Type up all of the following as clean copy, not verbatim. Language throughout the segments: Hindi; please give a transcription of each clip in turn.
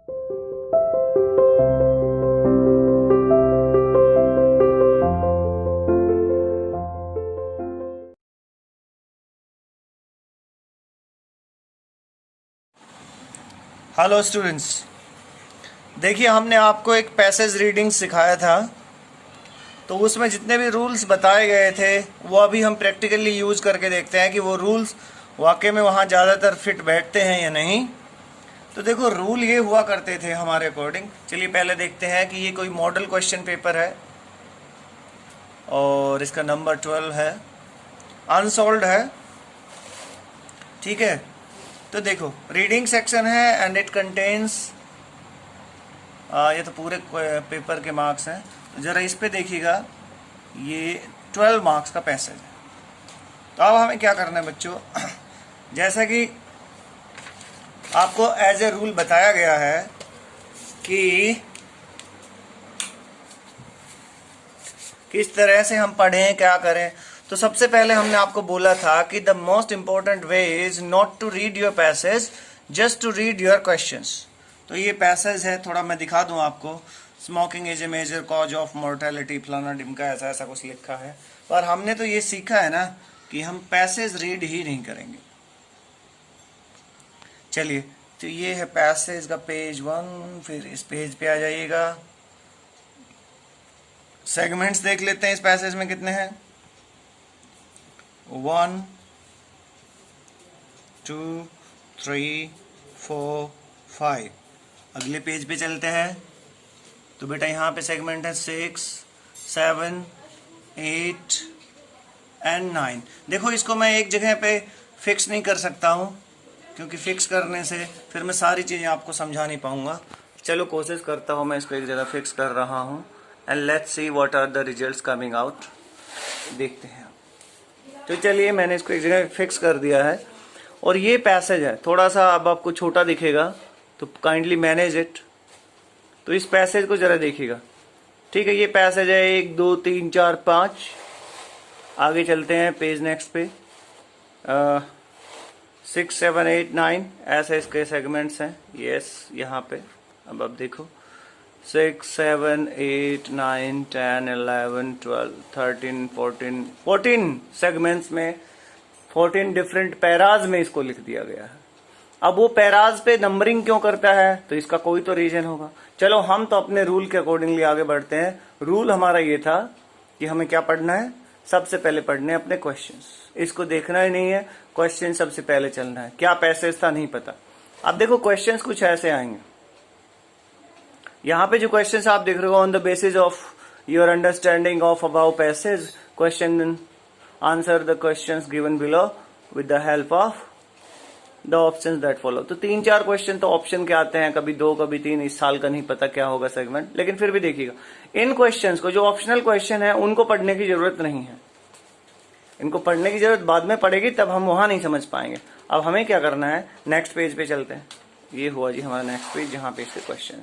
हेलो स्टूडेंट्स, देखिए हमने आपको एक पैसेज रीडिंग सिखाया था। तो उसमें जितने भी रूल्स बताए गए थे वो अभी हम प्रैक्टिकली यूज़ करके देखते हैं कि वो रूल्स वाकई में वहाँ ज़्यादातर फिट बैठते हैं या नहीं। तो देखो, रूल ये हुआ करते थे हमारे अकॉर्डिंग। चलिए पहले देखते हैं कि ये कोई मॉडल क्वेश्चन पेपर है और इसका नंबर 12 है, अनसॉल्व्ड है। ठीक है, तो देखो रीडिंग सेक्शन है एंड इट कंटेन्स, ये तो पूरे पेपर के मार्क्स हैं। तो ज़रा इस पे देखिएगा, ये 12 मार्क्स का पैसेज है। तो अब हमें क्या करना है बच्चों, जैसा कि आपको एज ए रूल बताया गया है कि किस तरह से हम पढ़ें, क्या करें। तो सबसे पहले हमने आपको बोला था कि the most important way is not to read your passage, just to read your questions. तो ये पैसेज है, थोड़ा मैं दिखा दूं आपको। Smoking is a major cause of mortality, फलाना डिमका, ऐसा ऐसा कुछ लिखा है। पर हमने तो ये सीखा है ना कि हम पैसेज रीड ही नहीं करेंगे। चलिए, तो ये है पैसेज का पेज 1। फिर इस पेज पे आ जाइएगा। सेगमेंट्स देख लेते हैं इस पैसेज में कितने हैं। 1 2 3 4 5। अगले पेज पे चलते हैं। तो बेटा यहाँ पे सेगमेंट है 6 7 8 एंड 9। देखो, इसको मैं एक जगह पे फिक्स नहीं कर सकता हूँ, क्योंकि फिक्स करने से फिर मैं सारी चीज़ें आपको समझा नहीं पाऊंगा। चलो कोशिश करता हूँ, मैं इसको एक जगह फिक्स कर रहा हूँ and let's see what are the results coming out. देखते हैं। तो चलिए, मैंने इसको एक जगह फिक्स कर दिया है। और ये पैसेज है, थोड़ा सा अब आपको छोटा दिखेगा, तो काइंडली मैनेज इट। तो इस पैसेज को जरा देखिएगा। ठीक है, ये पैसेज है 1 2 3 4 5। आगे चलते हैं पेज नेक्स्ट पे। 6 7 8 9 ऐसे इसके सेगमेंट्स हैं। यस, यहाँ पे अब देखो 6 7 8 9 10 11 12 13 14 सेगमेंट्स में 14 डिफरेंट पैराज में इसको लिख दिया गया है। अब वो पैराज पे नंबरिंग क्यों करता है, तो इसका कोई तो रीजन होगा। चलो हम तो अपने रूल के अकॉर्डिंगली आगे बढ़ते हैं। रूल हमारा ये था कि हमें क्या पढ़ना है, सबसे पहले पढ़ने अपने क्वेश्चंस। इसको देखना ही नहीं है, क्वेश्चन सबसे पहले चलना है। क्या पैसेज था नहीं पता। अब देखो क्वेश्चंस कुछ ऐसे आएंगे। यहाँ पे जो क्वेश्चंस आप देख रहे हो, on the basis of your understanding of about passage question, answer the questions given below with the help of the options that follow. तो 3-4 क्वेश्चन तो ऑप्शन के आते हैं, कभी 2 कभी 3। इस साल का नहीं पता क्या होगा सेगमेंट, लेकिन फिर भी देखिएगा इन क्वेश्चंस को, जो ऑप्शनल क्वेश्चन है उनको पढ़ने की जरूरत नहीं है। इनको पढ़ने की जरूरत बाद में पड़ेगी, तब हम वहां नहीं समझ पाएंगे। अब हमें क्या करना है, नेक्स्ट पेज पे चलते हैं। ये हुआ जी हमारा नेक्स्ट पेज, जहां पे इसके क्वेश्चन है।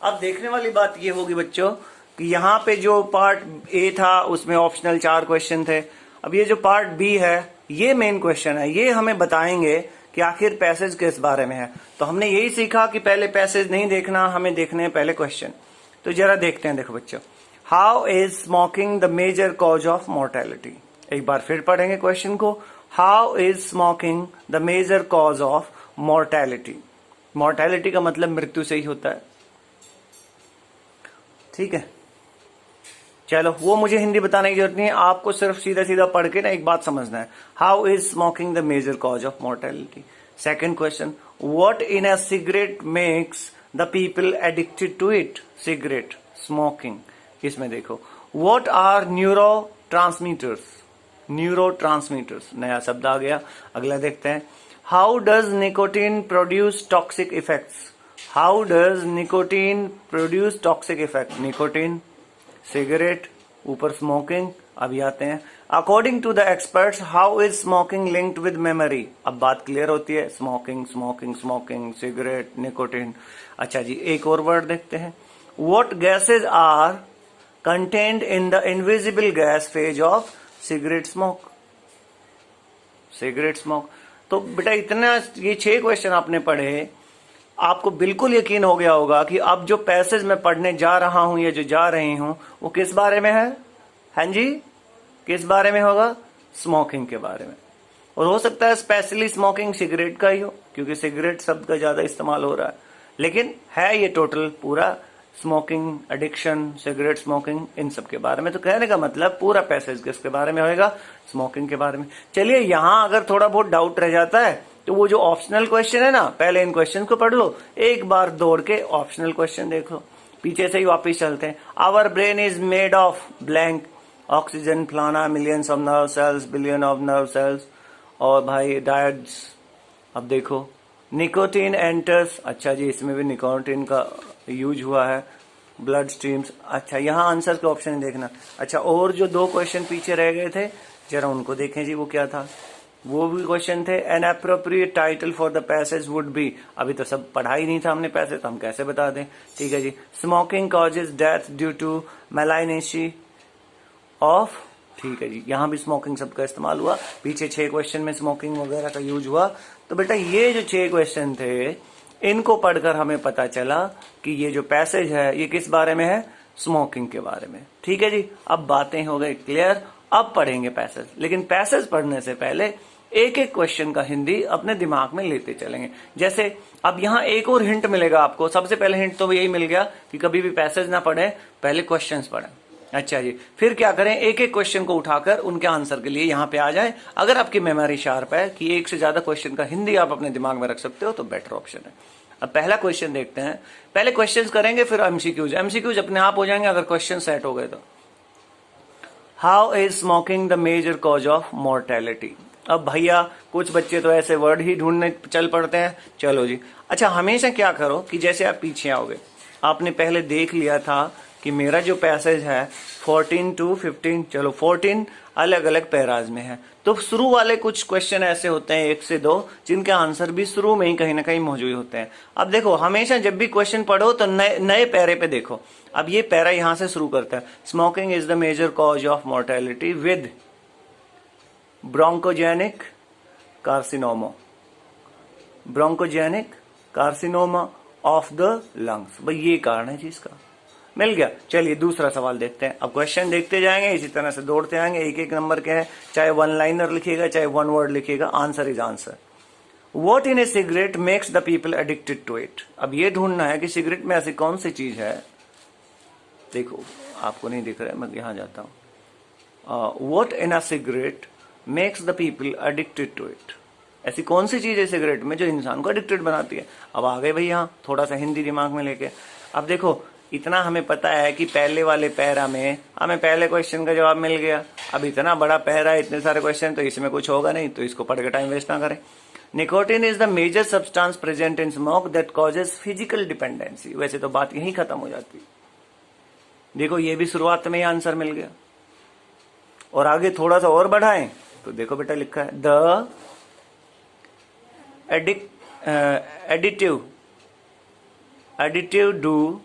अब देखने वाली बात ये होगी बच्चों कि यहाँ पे जो पार्ट ए था उसमें ऑप्शनल 4 क्वेश्चन थे। अब ये जो पार्ट बी है, ये मेन क्वेश्चन है। ये हमें बताएंगे कि आखिर पैसेज किस बारे में है। तो हमने यही सीखा कि पहले पैसेज नहीं देखना, हमें देखने हैं पहले क्वेश्चन। तो जरा देखते हैं। देखो बच्चों, how is smoking the major cause of mortality. एक बार फिर पढ़ेंगे क्वेश्चन को। How is smoking the major cause of mortality. Mortality का मतलब मृत्यु से ही होता है। ठीक है, चलो वो मुझे हिंदी बताने की जरूरत नहीं है, आपको सिर्फ सीधा सीधा पढ़ के ना एक बात समझना है। How is smoking the major cause of mortality. Second question, what in a cigarette makes the people addicted to it. Cigarette, smoking, इसमें देखो what are neurotransmitters. Neurotransmitters, नया शब्द आ गया। अगला देखते हैं, how does nicotine produce toxic effects. How does nicotine produce toxic effect. Nicotine, cigarette, ऊपर स्मोकिंग। अभी आते हैं, according to the experts how is smoking linked with memory. अब बात क्लियर होती है, smoking smoking smoking, cigarette, nicotine. अच्छा जी, एक और वर्ड देखते हैं, what gases are contained in the invisible gas phase of cigarette smoke. Cigarette smoke. तो बेटा इतना, ये 6 क्वेश्चन आपने पढ़े आपको बिल्कुल यकीन हो गया होगा कि अब जो पैसेज मैं पढ़ने जा रहा हूं या जो जा रही हूं वो किस बारे में है। हाँ जी, किस बारे में होगा? स्मोकिंग के बारे में। और हो सकता है स्पेशली स्मोकिंग सिगरेट का ही हो, क्योंकि सिगरेट शब्द का ज्यादा इस्तेमाल हो रहा है, लेकिन है ये टोटल पूरा स्मोकिंग, एडिक्शन, सिगरेट स्मोकिंग, इन सब के बारे में। तो कहने का मतलब पूरा पैसेज किसके बारे में होगा? स्मोकिंग के बारे में। चलिए, यहां अगर थोड़ा बहुत डाउट रह जाता है तो वो जो ऑप्शनल क्वेश्चन है ना, पहले इन क्वेश्चन को पढ़ लो, एक बार दौड़ के ऑप्शनल क्वेश्चन देख लो, पीछे से ही वापिस चलते हैं। Our brain is made of blank, oxygen फलाना, millions of nerve cells, billion of nerve cells, और भाई डायड्स। अब देखो, निकोटीन एंटर्स, अच्छा जी इसमें भी निकोटीन का यूज हुआ है, ब्लड स्ट्रीम्स। अच्छा, यहाँ आंसर के ऑप्शन देखना। अच्छा, और जो 2 क्वेश्चन पीछे रह गए थे जरा उनको देखें जी, वो क्या था? वो भी क्वेश्चन थे, an appropriate title for the passage would be. अभी तो सब पढ़ा ही नहीं था हमने पैसेज, तो हम कैसे बता दें? ठीक है जी, smoking causes death due to malignancy of. ठीक है जी, यहां भी स्मोकिंग शब्द का इस्तेमाल हुआ, पीछे 6 क्वेश्चन में स्मोकिंग वगैरह का यूज हुआ। तो बेटा ये जो 6 क्वेश्चन थे, इनको पढ़कर हमें पता चला कि ये जो पैसेज है ये किस बारे में है? स्मोकिंग के बारे में। ठीक है जी, अब बातें हो गई क्लियर। अब पढ़ेंगे पैसेज, लेकिन पैसेज पढ़ने से पहले एक एक क्वेश्चन का हिंदी अपने दिमाग में लेते चलेंगे। जैसे अब यहाँ एक और हिंट मिलेगा आपको। सबसे पहले हिंट तो यही मिल गया कि कभी भी पैसेज ना पढ़ें, पहले क्वेश्चंस पढ़ें। अच्छा जी, फिर क्या करें? एक एक क्वेश्चन को उठाकर उनके आंसर के लिए यहाँ पे आ जाए। अगर आपकी मेमोरी शार्प है कि एक से ज्यादा क्वेश्चन का हिंदी आप अपने दिमाग में रख सकते हो तो बेटर ऑप्शन है। अब पहला क्वेश्चन देखते हैं। पहले क्वेश्चंस करेंगे, फिर एमसीक्यूज। एमसीक्यूज अपने आप हो जाएंगे अगर क्वेश्चन सेट हो गए तो। How is smoking the major cause of mortality? अब भैया कुछ बच्चे तो ऐसे वर्ड ही ढूंढने चल पड़ते हैं। चलो जी, अच्छा हमेशा क्या करो कि जैसे आप पीछे आओगे, आपने पहले देख लिया था कि मेरा जो पैसेज है 14 to 15, चलो 14 अलग अलग पैराज में है। तो शुरू वाले कुछ क्वेश्चन ऐसे होते हैं 1 से 2 जिनके आंसर भी शुरू में ही कहीं ना कहीं मौजूद होते हैं। अब देखो, हमेशा जब भी क्वेश्चन पढ़ो तो नए पैरे पे देखो। अब ये पैरा यहां से शुरू करता है, smoking is the major cause of mortality with bronchogenic carcinoma, bronchogenic carcinoma of the lungs. भाई ये कारण है जी इसका। मिल गया। चलिए दूसरा सवाल देखते हैं। अब क्वेश्चन देखते जाएंगे, इसी तरह से दौड़ते आएंगे, एक एक नंबर के हैं, चाहे 1 लाइनर लिखिएगा चाहे 1 वर्ड लिखिएगा, answer is answer. What in a cigarette makes the people addicted to it? अब ये ढूंढना है कि सिगरेट में ऐसी कौन सी चीज है। देखो आपको नहीं दिख रहा है, मैं यहां जाता हूं। What in a cigarette makes the people addicted to it? ऐसी कौन सी चीज है सिगरेट में जो इंसान को एडिक्टेड बनाती है? अब आ गए भाई यहाँ थोड़ा सा हिंदी दिमाग में लेके। अब देखो, इतना हमें पता है कि पहले वाले पैरा में हमें पहले क्वेश्चन का जवाब मिल गया। अब इतना बड़ा पैरा है, इतने सारे क्वेश्चन, तो इसमें कुछ होगा नहीं, तो इसको पढ़ के टाइम वेस्ट ना करें। Nicotine is the major substance present in smoke that causes physical dependency. वैसे तो बात यही खत्म हो जाती। देखो ये भी शुरुआत में ही आंसर मिल गया। और आगे थोड़ा सा और बढ़ाएं तो देखो बेटा लिखा है the additive do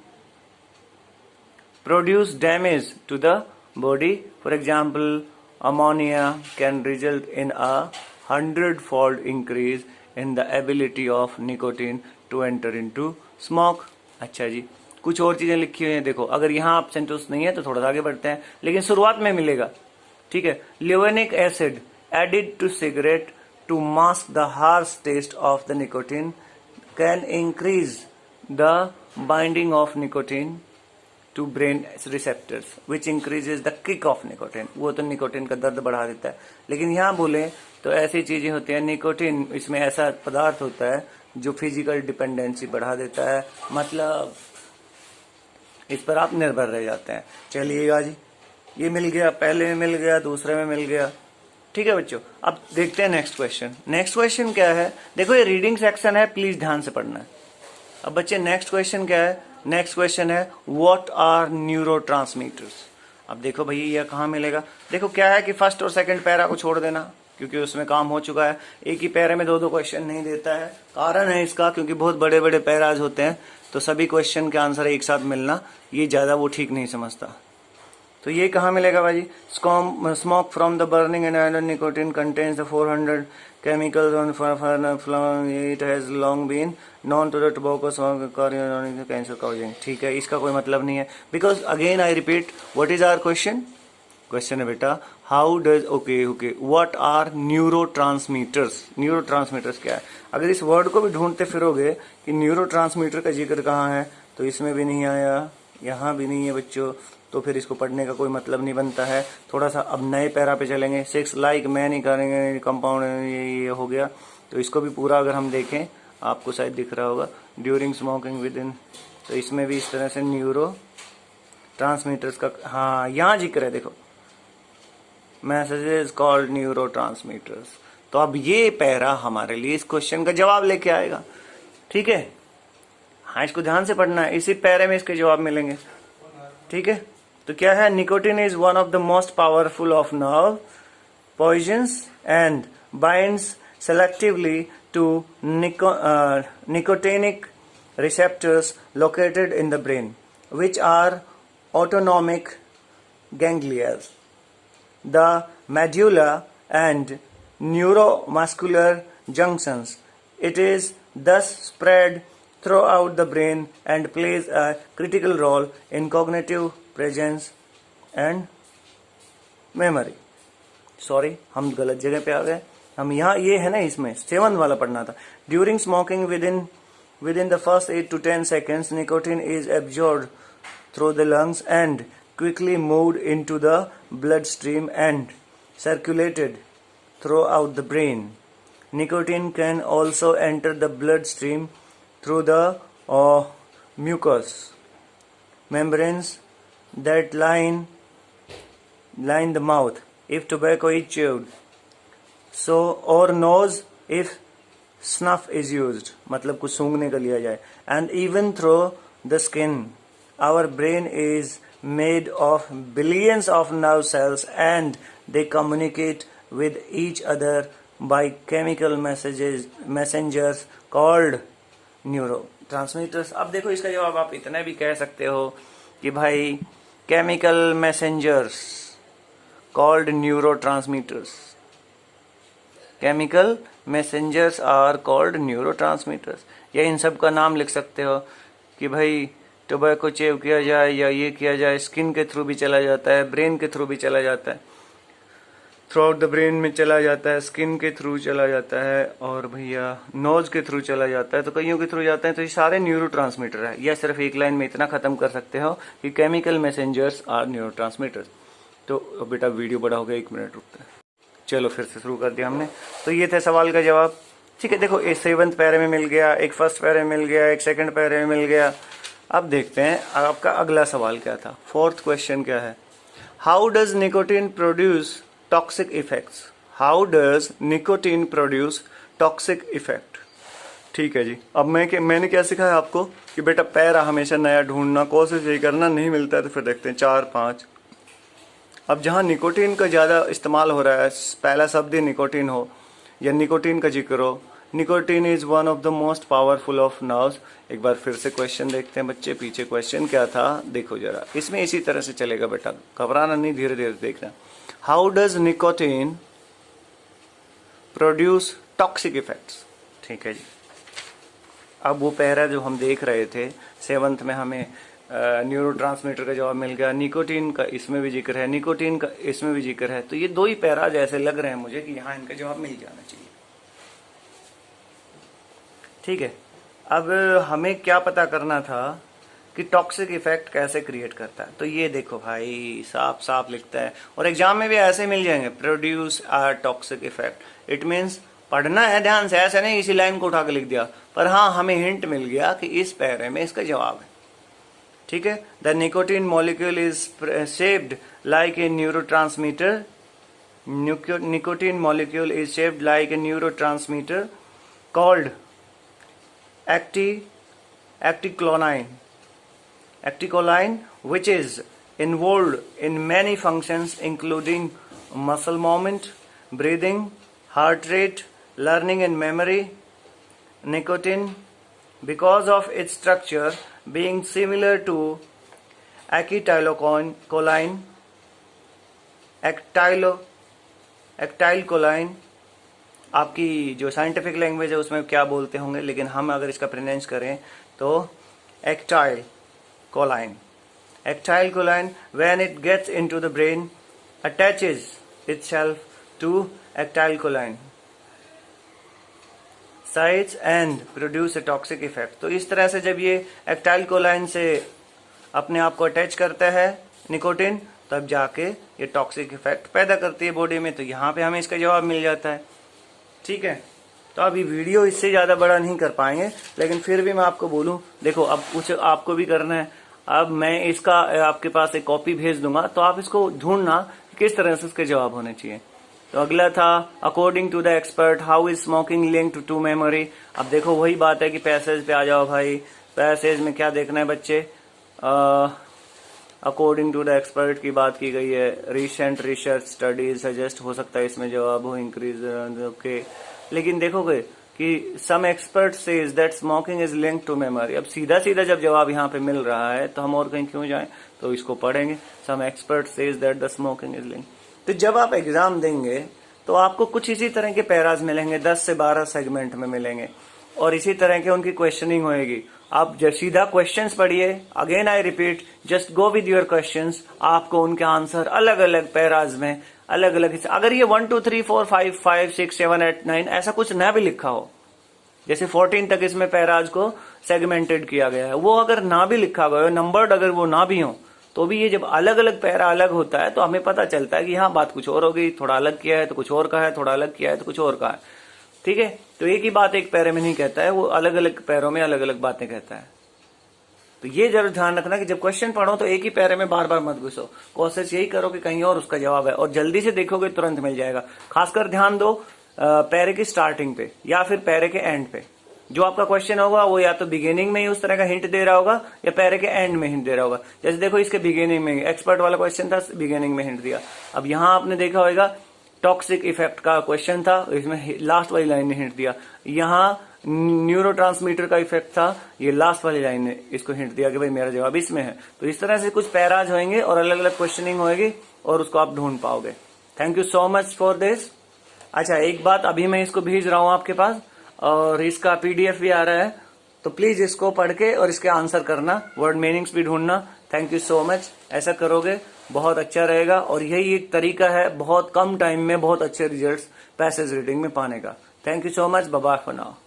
produce damage to the body. For example, ammonia can result in a 100-fold increase in the ability of nicotine to enter into smoke. अच्छा जी, कुछ और चीजें लिखी हुई हैं। देखो अगर यहाँ आप संतुष्ट नहीं है तो थोड़ा सा आगे बढ़ते हैं, लेकिन शुरुआत में मिलेगा। ठीक है, लियोनिक acid added to cigarette to mask the harsh taste of the nicotine can increase the binding of nicotine to brain receptors which increases the kick of nicotine. वो तो निकोटीन का दर्द बढ़ा देता है, लेकिन यहाँ बोले तो ऐसी चीजें होती हैं, निकोटीन इसमें ऐसा पदार्थ होता है जो फिजिकल डिपेंडेंसी बढ़ा देता है, मतलब इस पर आप निर्भर रह जाते हैं। चलिएगा जी, ये मिल गया, पहले में मिल गया, दूसरे में मिल गया। ठीक है बच्चों, अब देखते हैं नेक्स्ट क्वेश्चन। नेक्स्ट क्वेश्चन क्या है? देखो ये रीडिंग सेक्शन है, प्लीज ध्यान से पढ़ना है। अब बच्चे नेक्स्ट क्वेश्चन क्या है? नेक्स्ट क्वेश्चन है व्हाट आर न्यूरोट्रांसमीटर्स। अब देखो भैया यह कहाँ मिलेगा? देखो क्या है कि फर्स्ट और सेकंड पैरा को छोड़ देना क्योंकि उसमें काम हो चुका है। एक ही पैरे में 2-2 क्वेश्चन नहीं देता है। कारण है इसका क्योंकि बहुत बड़े बड़े पैराज होते हैं, तो सभी क्वेश्चन के आंसर एक साथ मिलना ये ज्यादा वो ठीक नहीं समझता। तो ये कहाँ मिलेगा भाई? Smoke from the burning and nicotine contains the 400 chemicals on flame. It has long been known to the tobacco smoke cancer causing. ठीक है, इसका कोई मतलब नहीं है. Because again I repeat, what is our question? Question है बेटा, how does okay what are neurotransmitters. Neurotransmitters क्या है? अगर इस वर्ड को भी ढूंढते फिरोगे कि न्यूरोट्रांसमीटर का जिक्र कहाँ है, तो इसमें भी नहीं आया, यहाँ भी नहीं है बच्चों, तो फिर इसको पढ़ने का कोई मतलब नहीं बनता है. थोड़ा सा अब नए पैरा पे चलेंगे. 6 लाइक मैं नहीं करेंगे, कंपाउंड ये हो गया. तो इसको भी पूरा अगर हम देखें, आपको शायद दिख रहा होगा, ड्यूरिंग स्मोकिंग विद इन, तो इसमें भी इस तरह से न्यूरो ट्रांसमीटर्स का, हाँ यहाँ जिक्र है, देखो मैसेजेस कॉल्ड न्यूरो ट्रांसमीटर्स. तो अब ये पैरा हमारे लिए इस क्वेश्चन का जवाब लेके आएगा. ठीक है, हाँ इसको ध्यान से पढ़ना है, इसी पैरे में इसके जवाब मिलेंगे. ठीक है, तो क्या है? Nicotine is one of the most powerful of nerve poisons and binds selectively to nicotinic receptors located in the brain, which are autonomic ganglia, the medulla and neuromuscular junctions. It is thus spread throughout the brain and plays a critical role in cognitive presence and memory. Sorry, हम गलत जगह पे आ गए. हम यहाँ ये है ना, इसमें 7 वाला पढ़ना था. During smoking within the first 8 to 10 seconds, nicotine is absorbed through the lungs and quickly moved into the bloodstream and circulated throughout the brain. Nicotine can also enter the bloodstream through the mucous membranes that line the mouth if tobacco is chewed, so or nose if snuff is used, मतलब कुछ सूंघने का लिया जाए, and even through the skin. Our brain is made of billions of nerve cells and they communicate with each other by chemical messengers called neurotransmitters. अब देखो इसका जवाब आप इतना भी कह सकते हो कि भाई chemical messengers called neurotransmitters. Chemical messengers are called neurotransmitters. या इन सब का नाम लिख सकते हो कि भाई टोबैको चेव किया जाए या ये किया जाए, स्किन के थ्रू भी चला जाता है, ब्रेन के थ्रू भी चला जाता है, थ्रू आउट द ब्रेन में चला जाता है, स्किन के थ्रू चला जाता है, और भैया नोज के थ्रू चला जाता है, तो कईयों के थ्रू जाते हैं. तो ये सारे न्यूरोट्रांसमीटर है. या सिर्फ एक लाइन में इतना खत्म कर सकते हो कि केमिकल मैसेंजर्स आर न्यूरोट्रांसमीटर्स. तो बेटा वीडियो बड़ा हो गया, 1 मिनट रुकता है. चलो फिर से शुरू कर दिया हमने. तो ये थे सवाल का जवाब. ठीक है, देखो एक 7th पैरे में मिल गया, एक 1st पैरे में मिल गया, एक 2nd पैरे में मिल गया. अब देखते हैं आपका अगला सवाल क्या था. 4th क्वेश्चन क्या है? How does nicotine produce toxic effects. How does nicotine produce toxic effect. ठीक है जी. अब मैंने क्या सिखाया आपको कि बेटा पैरा हमेशा नया ढूंढना, कोशिश यही करना, नहीं मिलता है तो फिर देखते हैं 4, 5. अब जहाँ निकोटीन का ज़्यादा इस्तेमाल हो रहा है, पहला शब्द ही निकोटीन हो या निकोटीन का जिक्र हो. Nicotine is one of the most powerful of nerves. एक बार फिर से क्वेश्चन देखते हैं बच्चे. पीछे क्वेश्चन क्या था देखो जरा. इसमें इसी तरह से चलेगा बेटा, घबराना नहीं, धीरे धीरे देखना. How does nicotine produce toxic effects. ठीक है जी. अब वो पैरा जो हम देख रहे थे 7th में, हमें न्यूरोट्रांसमीटर का जवाब मिल गया. निकोटीन का इसमें भी जिक्र है, निकोटीन का इसमें भी जिक्र है. तो ये 2 ही पैरा जैसे लग रहे हैं मुझे कि यहाँ इनका जवाब मिल जाना चाहिए. ठीक है, अब हमें क्या पता करना था कि टॉक्सिक इफेक्ट कैसे क्रिएट करता है. तो ये देखो भाई, साफ साफ लिखता है और एग्जाम में भी ऐसे मिल जाएंगे, produce a toxic effect. It means पढ़ना है ध्यान से, ऐसे नहीं इसी लाइन को उठा के लिख दिया. पर हाँ, हमें हिंट मिल गया कि इस पैरे में इसका जवाब है. ठीक है. The nicotine molecule is shaped like a neurotransmitter. Nicotine molecule is shaped like a neurotransmitter called acetylcholine, which is involved in many functions including muscle movement, breathing, heart rate, learning and memory. Nicotine, because of its structure being similar to acetylcholine, acetylcholine, आपकी जो साइंटिफिक लैंग्वेज है उसमें क्या बोलते होंगे, लेकिन हम अगर इसका प्रोनाउंस करें तो acetylcholine. Acetylcholine when it gets into the brain attaches itself to acetylcholine sites and produce a toxic effect. तो इस तरह से जब ये एक्टाइल कोलाइन से अपने आप को अटैच करता है निकोटिन, तब जाके ये टॉक्सिक इफेक्ट पैदा करती है बॉडी में। तो यहाँ पे हमें इसका जवाब मिल जाता है। ठीक है, तो अभी वीडियो इससे ज्यादा बड़ा नहीं कर पाएंगे, लेकिन फिर भी मैं आपको बोलूं, देखो अब कुछ आपको भी करना है। अब मैं इसका आपके पास एक कॉपी भेज दूंगा, तो आप इसको ढूंढना किस तरह से उसके जवाब होने चाहिए। तो अगला था according to the expert how is smoking linked to memory. अब देखो वही बात है कि पैसेज पे आ जाओ भाई। पैसेज में क्या देखना है बच्चे, अकॉर्डिंग टू द एक्सपर्ट की बात की गई है। रिसेंट रिसर्च स्टडीज सजेस्ट, हो सकता है इसमें जवाब हो इंक्रीज, ओके। लेकिन देखोगे कि some expert says that smoking is linked to memory. अब सीधा सीधा जब जवाब यहाँ पे मिल रहा है तो हम और कहीं क्यों जाएं, तो इसको पढ़ेंगे। Some expert says that the smoking is linked. तो जब आप एग्जाम देंगे तो आपको कुछ इसी तरह के पैराज मिलेंगे, 10 से 12 सेगमेंट में मिलेंगे, और इसी तरह के उनकी क्वेश्चनिंग होएगी। आप जब सीधा क्वेश्चंस पढ़िए, again I repeat, just go with your questions. आपको उनके आंसर अलग अलग पैराज में अलग अलग, अगर ये 1 2 3 4 5 5 6 7 8 9 ऐसा कुछ ना भी लिखा हो, जैसे 14 तक इसमें पैराज को सेगमेंटेड किया गया है, वो अगर ना भी लिखा गया हो, नंबर्ड अगर वो ना भी हो, तो भी ये जब अलग अलग पैरा अलग होता है तो हमें पता चलता है कि हाँ बात कुछ और होगी, थोड़ा अलग किया है तो कुछ और का है, थोड़ा अलग किया है तो कुछ और का है। ठीक है, तो एक ही बात एक पैरे में नहीं कहता है, वो अलग अलग पैरों में अलग अलग बातें कहता है। तो ये जरूर ध्यान रखना कि जब क्वेश्चन पढ़ो तो एक ही पैरे में बार बार मत घुसो, कोशिश यही करो कि कहीं और उसका जवाब है, और जल्दी से देखोगे तुरंत मिल जाएगा। खासकर ध्यान दो पैरे की स्टार्टिंग पे या फिर पैरे के एंड पे। जो आपका क्वेश्चन होगा वो या तो बिगिनिंग में ही उस तरह का हिंट दे रहा होगा या पैरे के एंड में हिंट दे रहा होगा। जैसे देखो इसके बिगिनिंग में एक्सपर्ट वाला क्वेश्चन था, बिगिनिंग में हिंट दिया। अब यहाँ आपने देखा होगा टॉक्सिक इफेक्ट का क्वेश्चन था, इसमें लास्ट वाली लाइन ने हिंट दिया। यहाँ न्यूरोट्रांसमीटर का इफेक्ट था, ये लास्ट वाली लाइन ने इसको हिंट दिया कि भाई मेरा जवाब इसमें है। तो इस तरह से कुछ पैराज होंगे और अलग अलग क्वेश्चनिंग होगी और उसको आप ढूंढ पाओगे। Thank you so much for this. अच्छा एक बात, अभी मैं इसको भेज रहा हूं आपके पास और इसका पीडीएफ भी आ रहा है, तो प्लीज इसको पढ़ के और इसके आंसर करना, वर्ड मीनिंग्स भी ढूंढना। Thank you so much. ऐसा करोगे बहुत अच्छा रहेगा, और यही एक तरीका है बहुत कम टाइम में बहुत अच्छे रिजल्ट्स पैसेज रीडिंग में पाने का। Thank you so much, bye bye for now.